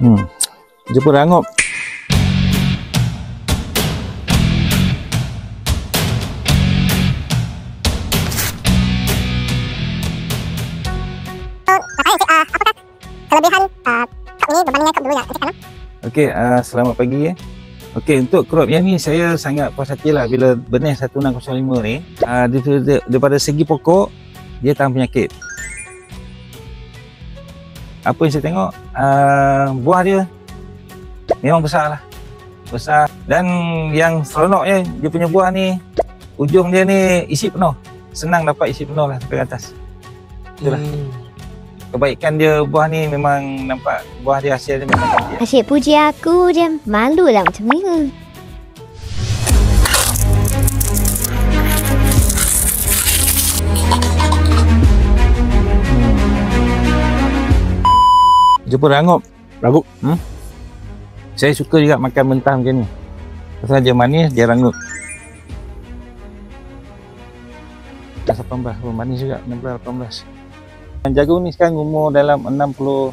Jumpa rangup. Apakah kelebihan cup ini berbandingkan cup dulu yang Encik tanam? Okey, selamat pagi. Okey, untuk crop yang ni saya sangat puas hati lah bila benih 1605 ni. Daripada segi pokok, dia tahan penyakit. Apa yang saya tengok, buah dia memang besar lah. Besar. Dan yang seronoknya, dia punya buah ni, ujung dia ni isi penuh. Senang dapat isi penuh lah sampai ke atas. Itulah. Kebaikan dia buah ni memang nampak buah dia hasil dia memang cantik. Asyik puji aku je. Malu lah macam ni. Jumpa rangup. Rangup? Saya suka juga makan mentah macam ni. Pasal dia manis, dia rangup. 18, manis juga, 16-18. Jagung ni sekarang umur dalam 66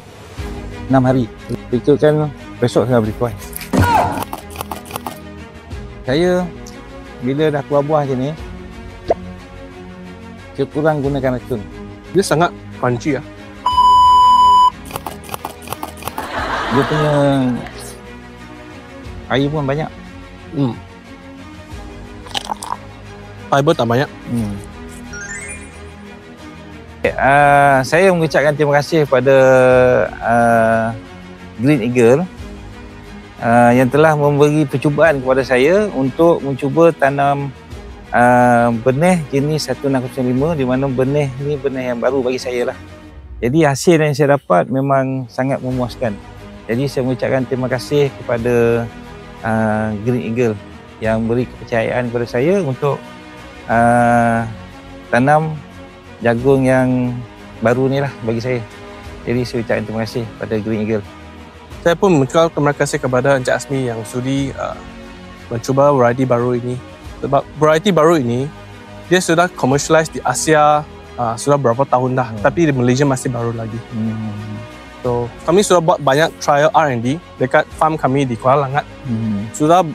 hari. Ikutkan besok saya beri tuai. Saya bila dah keluar buah macam ni, saya kurang gunakan racun. Dia sangat crunchy lah. Dia punya air pun banyak. Fiber tak banyak. Saya mengucapkan terima kasih kepada Green Eagle yang telah memberi percubaan kepada saya untuk mencuba tanam benih jenis 1605, di mana benih ni benih yang baru bagi saya lah. Jadi hasil yang saya dapat memang sangat memuaskan. Jadi saya mengucapkan terima kasih kepada Green Eagle yang beri kepercayaan kepada saya untuk tanam jagung yang baru ni lah bagi saya. Jadi saya ucapkan terima kasih pada Green Eagle. Saya pun mengucapkan terima kasih kepada Encik Azmi yang sudi mencuba variety baru ini. Sebab variety baru ini, dia sudah commercialize di Asia sudah berapa tahun dah. Tapi di Malaysia masih baru lagi. So, kami sudah buat banyak trial R&D dekat farm kami di Kuala Langat. Sudah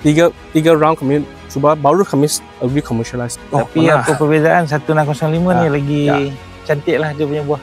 tiga round kami cuba, baru kami agree commercialize. Tapi apa perbezaan 1605 ni lagi cantik lah dia punya buah.